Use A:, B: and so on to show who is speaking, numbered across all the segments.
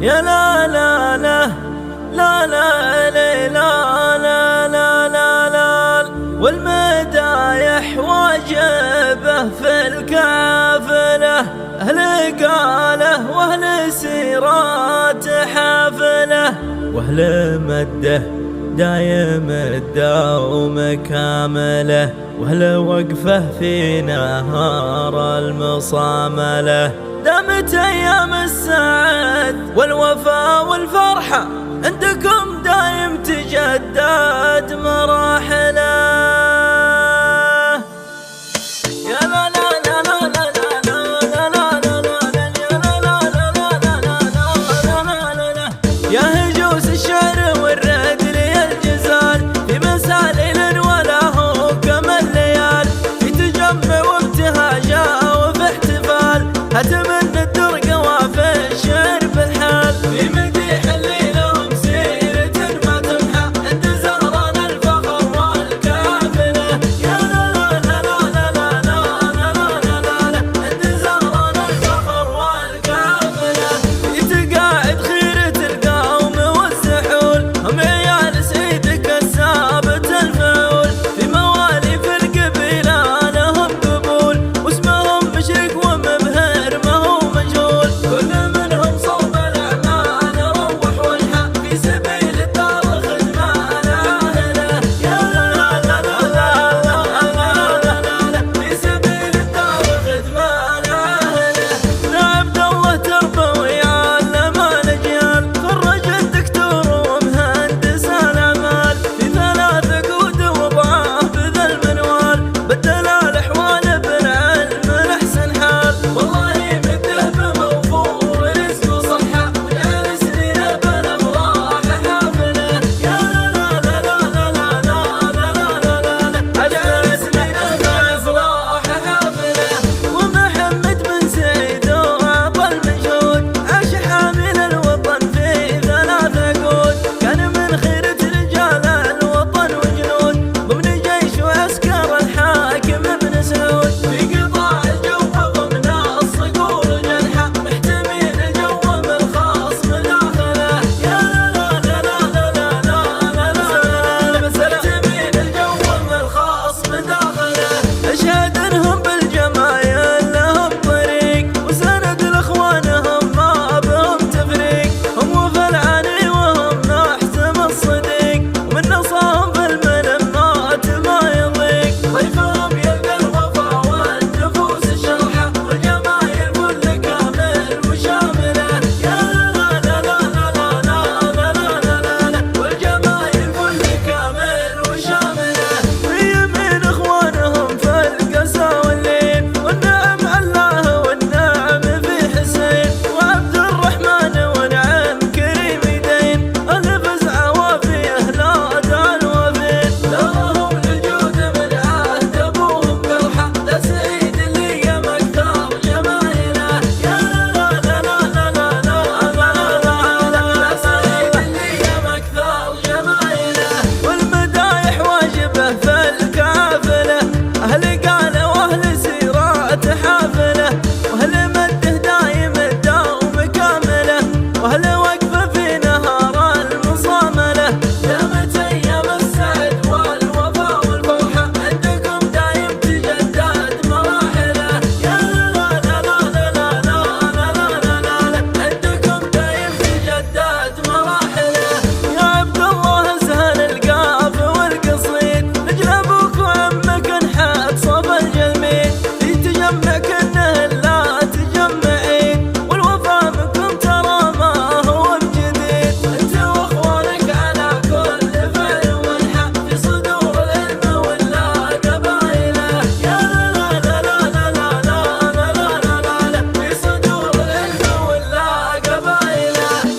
A: يا لا لا لا لا لا لا لا لا لا لا والمدايح واجبه في الكافلة، أهل قاله وأهل سيرات حافلة، وأهل مده دايم الدوم كامله، وأهل وقفه في نهار المصاملة. دامت أيام السعد والوفاء والفرحة عندكم دايم تجدد مراحله. أتمنى الدرق وافي الشعر بالحال، في مديح اللي لهم سيرة ما تمحى عند زهران الفخر والكافلة. يا لا لا لا لا لا لا لا لا لا عند زهران الفخر والكافلة. يتقاعد خيرة القوم والسحول، هم عيال سيدك الثابت الفعول، في مواليف القبيلة لهم قبول، واسمهم مشرق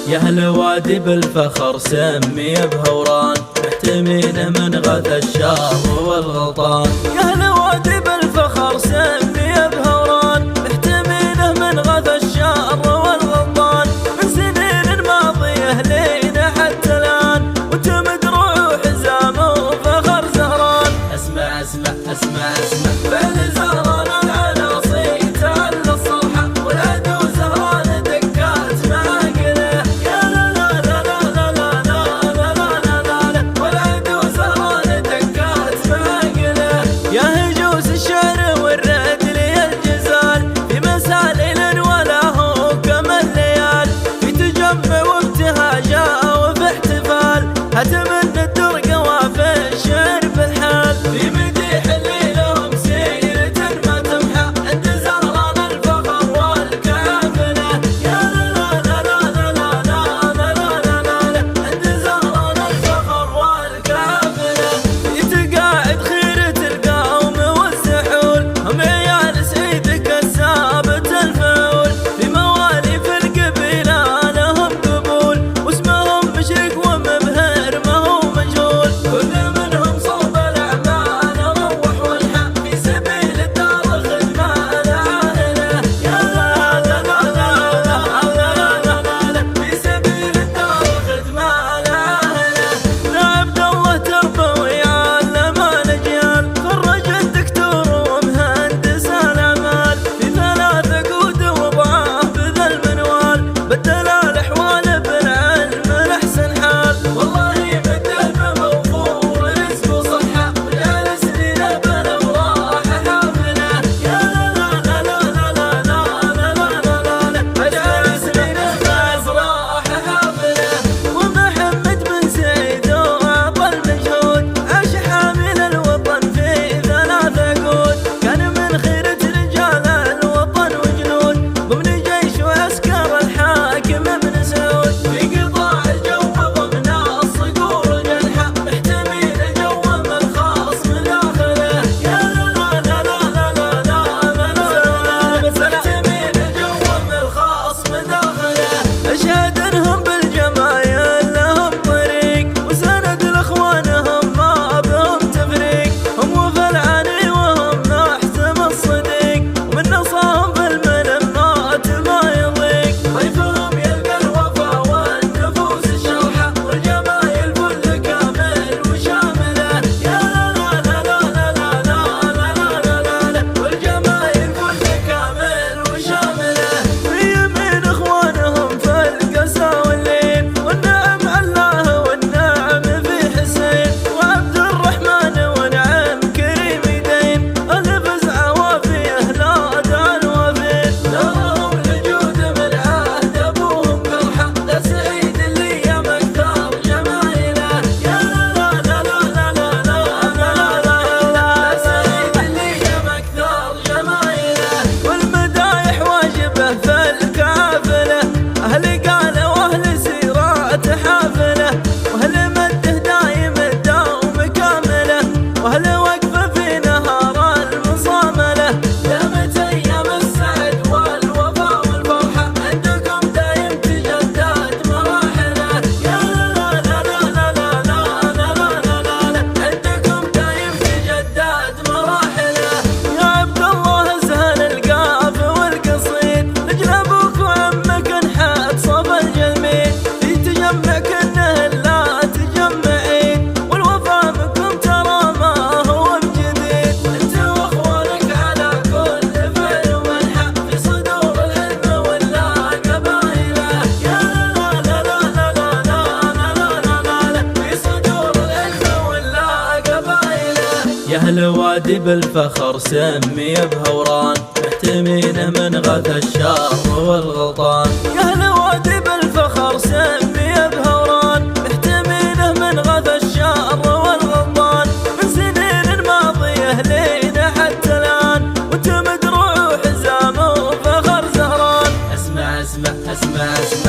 A: يا أهل وادي بالفخر سمي بهوران، محتمينه من غث الشر والغلطان. يا أهل وادي بالفخر سمي بهوران، محتمينه من غث الشر والغلطان. من سنين ماضية لينا حتى الآن، وانتم دروع حزام وفخر زهران. اسمع اسمع اسمع اسمع فعل زهران العناصي تعلى الصلحة، والعدو زهران دكات معقله. بدل الأحوال بالعلم الأحسن حال. والله بده بموفور رزق وصحة وجعل سنينه بالأفراح حافلة. يا لا لا لا لا لا لا لا لا لا لا وجعل سنينه بالأفراح حافلة. ومحمد بن سعيد وأعطى المجهود عاش حامل الوطن في ثلاث عقود. كان من خيرة رجال الوطن وجنود ضمن جيش وعسكر الحاكم ابن سعود. في قطاع الجو ضمن الصقور جنحة محتمين جوهم الخاص مداخله. يا لا لا لا لا لا لا لا لا محتمين جوهم الخاص مداخله. أشهد انهم بالجمايل لهم طريق وسند لاخوانهم ما بهم تفريق. هم وفى العاني وهم نحتم الصديق ومن نصاهم بالملمات ما يضيق. ضيفهم يلقى الوفا والنفوس الشرحة والجمايل كل كامل وشاملة. يا لا لا لا لا لا لا لا لا لا لا والجمايل كل كامل وشاملة. في يمين اخوانهم في القسا واللين والنعم الله والنعم في حسين وعبد الرحمن ونعم كريم يدين. الفز عوافيه لا دان وفين نارهم لجود من عهد ابوهم فرحة. لا سعيد اللي يا مكثر جمايله. يا لا لا لا لا لا لا لا لا لا سعيد اللي يا مكثر جمايله. والمدايح واجبه في الكافله اهل قاله واهل سيرات حافله واهل مده دايم الدوم كامله واهل وقفه في نهار المصامله. دامت ايام السعد والوفا والفرحه عندكم دايم تجدد مراحله. يا لا لا لا لا لا لا لا لا لا لا عندكم دايم تجدد مراحله. يا عبد الله سهل القاف والقصيد رجل ابوك وعمك انحت صف الجميل. في تجمع كنه لا تجمعين والوفا بكم ترى ما هو بجديد. انت واخوانك على كل فعل ومنحة في صدور العلم ولا قبايله. يا لا لا لا لا لا لا لا لا لا لا في صدور العلم ولا قبايله. يا اهل وادي بالفخر سمي بهوران محتمينه من غث الشر والغلطان. يا اهل وادي بالفخر سمي بهوران محتمينه من غث الشر والغلطان. من سنين ماضيه لينا حتى الان وانتم دروع حزام وفخر زهران. اسمع اسمع اسمع اسمع